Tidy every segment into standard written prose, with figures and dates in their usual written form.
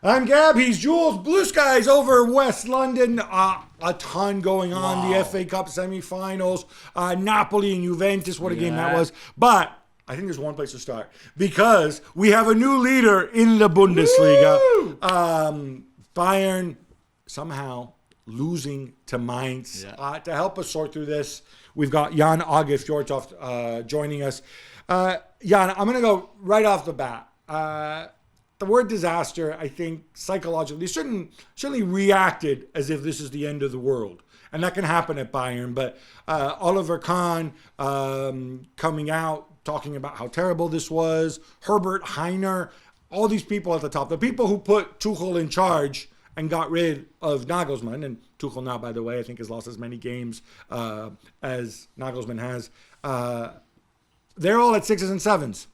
I'm Gab, he's Jules. Blue skies over West London. A ton going on. Wow. The FA Cup semi-finals. Napoli and Juventus, what a game that was. But I think there's one place to start. Because we have a new leader in the Bundesliga. Bayern somehow losing to Mainz. To help us sort through this, we've got Jan Åge Fjørtoft joining us. Jan, I'm going to go right off the bat. The word disaster, I think, psychologically, certainly reacted as if this is the end of the world. And that can happen at Bayern. But Oliver Kahn coming out, talking about how terrible this was. Herbert Heiner, all these people at the top. The people who put Tuchel in charge and got rid of Nagelsmann. And Tuchel now, by the way, I think has lost as many games as Nagelsmann has. They're all at 6s and 7s.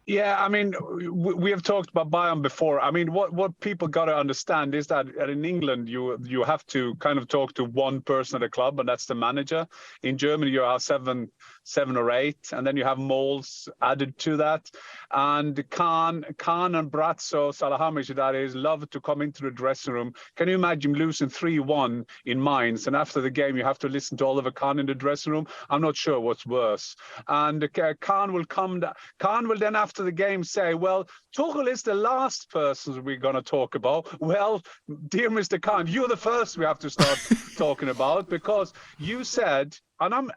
Yeah, I mean, we have talked about Bayern before. I mean, what people got to understand is that in England, you have to kind of talk to one person at a club, and that's the manager. In Germany, you have seven or eight, and then you have moles added to that. And Kahn and Brazzo, Salihamidzic, that is, love to come into the dressing room. Can you imagine losing 3-1 in Mainz, and after the game, you have to listen to Oliver Kahn in the dressing room? I'm not sure what's worse. And Kahn will then after the game say, well, Tuchel is the last person we're going to talk about. Well, dear Mr. Kahn, you're the first we have to start talking about, because you said, and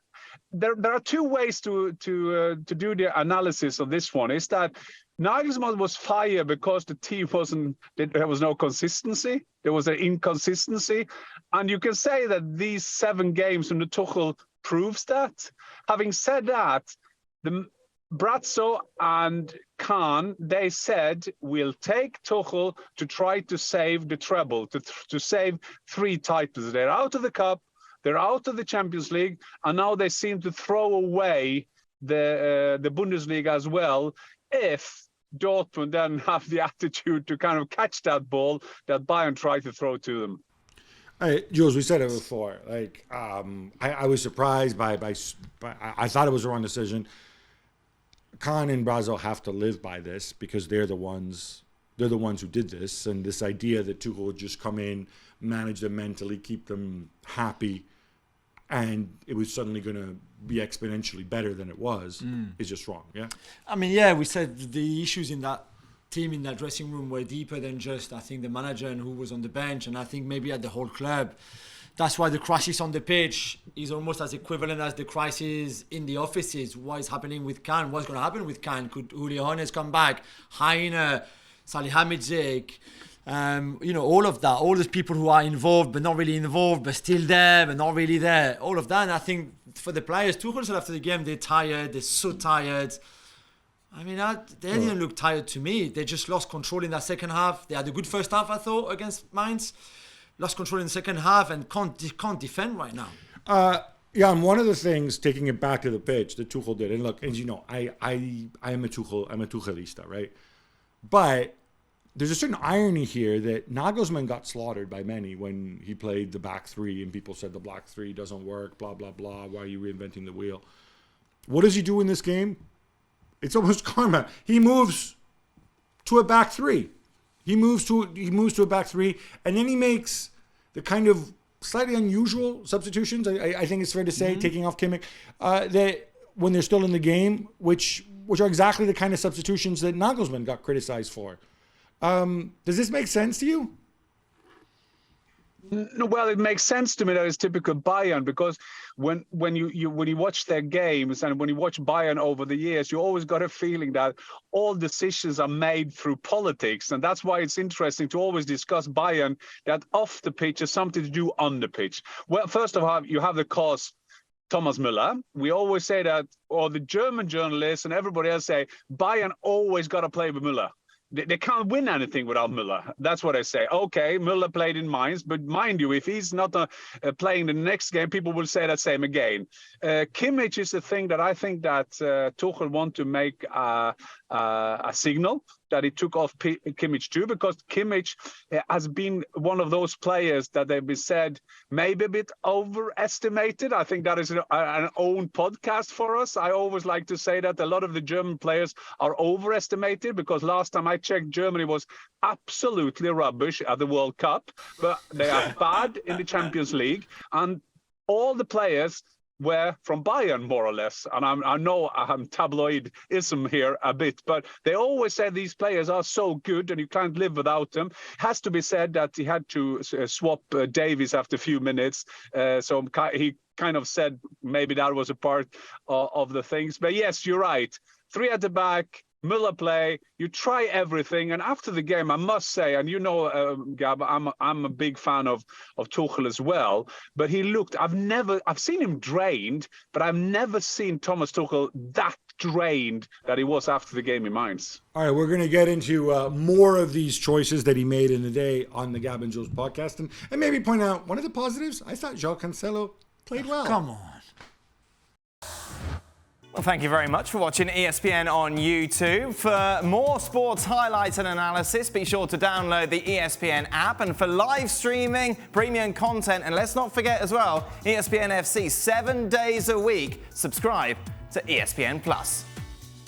there are two ways to do the analysis of this one. Is that Nagelsmann was fired because the team there was no consistency. There was an inconsistency. And you can say that these 7 games under Tuchel proves that. Having said that, Brazzo and Kahn, they said, we'll take Tuchel to try to save the treble, to save 3 titles. They're out of the cup, they're out of the Champions League, and now they seem to throw away the Bundesliga as well, if Dortmund then have the attitude to kind of catch that ball that Bayern tried to throw to them. Jules, we said it before. Like, I was surprised by I thought it was the wrong decision. Kahn and Brazzo have to live by this because they're the ones who did this, and this idea that Tuchel would just come in, manage them mentally, keep them happy, and it was suddenly going to be exponentially better than it was is just wrong. Yeah. I mean, we said the issues in that team, in that dressing room, were deeper than just, I think, the manager and who was on the bench, and I think maybe at the whole club. That's why the crisis on the pitch is almost as equivalent as the crisis in the offices. What is happening with Kahn? What's going to happen with Kahn? Could Julien come back? Heiner, Salihamidzic, all of that. All those people who are involved but not really involved, but still there but not really there. All of that. And I think for the players, Tuchel said after the game, they're tired. They're so tired. I mean, they didn't look tired to me. They just lost control in that second half. They had a good first half, I thought, against Mainz. Lost control in the second half and can't defend right now. And one of the things, taking it back to the pitch, that Tuchel did, and look, as you know, I'm a Tuchelista, right? But there's a certain irony here that Nagelsmann got slaughtered by many when he played the back 3, and people said the black 3 doesn't work, blah, blah, blah, why are you reinventing the wheel? What does he do in this game? It's almost karma. He moves to a back 3. He moves to a back 3, and then he makes the kind of slightly unusual substitutions. I think it's fair to say, taking off Kimmich, that when they're still in the game, which are exactly the kind of substitutions that Nagelsmann got criticized for. Does this make sense to you? No, well, it makes sense to me that it's typical Bayern, because when you watch their games and when you watch Bayern over the years, you always got a feeling that all decisions are made through politics, and that's why it's interesting to always discuss Bayern, that off the pitch is something to do on the pitch. Well, first of all, you have the cause Thomas Müller. We always say that, or the German journalists and everybody else say, Bayern always got to play with Müller. They can't win anything without Müller. That's what I say. Okay, Müller played in Mainz, but mind you, if he's not playing the next game, people will say that same again. Kimmich is the thing that I think that Tuchel want to make a signal that he took off Kimmich too, because Kimmich has been one of those players that they've been said maybe a bit overestimated. I think that is an own podcast for us. I always like to say that a lot of the German players are overestimated, because last time I checked, Germany was absolutely rubbish at the World Cup, but they are bad in the Champions League, and all the players were from Bayern, more or less. And I know I'm tabloidism here a bit, but they always say these players are so good and you can't live without them. Has to be said that he had to swap Davies after a few minutes. So he kind of said maybe that was a part of the things. But yes, you're right. 3 at the back, Müller play, you try everything, and after the game, I must say, and you know, Gab, I'm a big fan of Tuchel as well. But he looked, I've seen him drained, but I've never seen Thomas Tuchel that drained that he was after the game in Mainz. All right, we're going to get into more of these choices that he made in the day on the Gab and Juls podcast, and maybe point out one of the positives. I thought João Cancelo played well. Come on. Well, thank you very much for watching ESPN on YouTube. For more sports highlights and analysis, be sure to download the ESPN app. And for live streaming, premium content, and let's not forget as well, ESPN FC 7 days a week. Subscribe to ESPN Plus.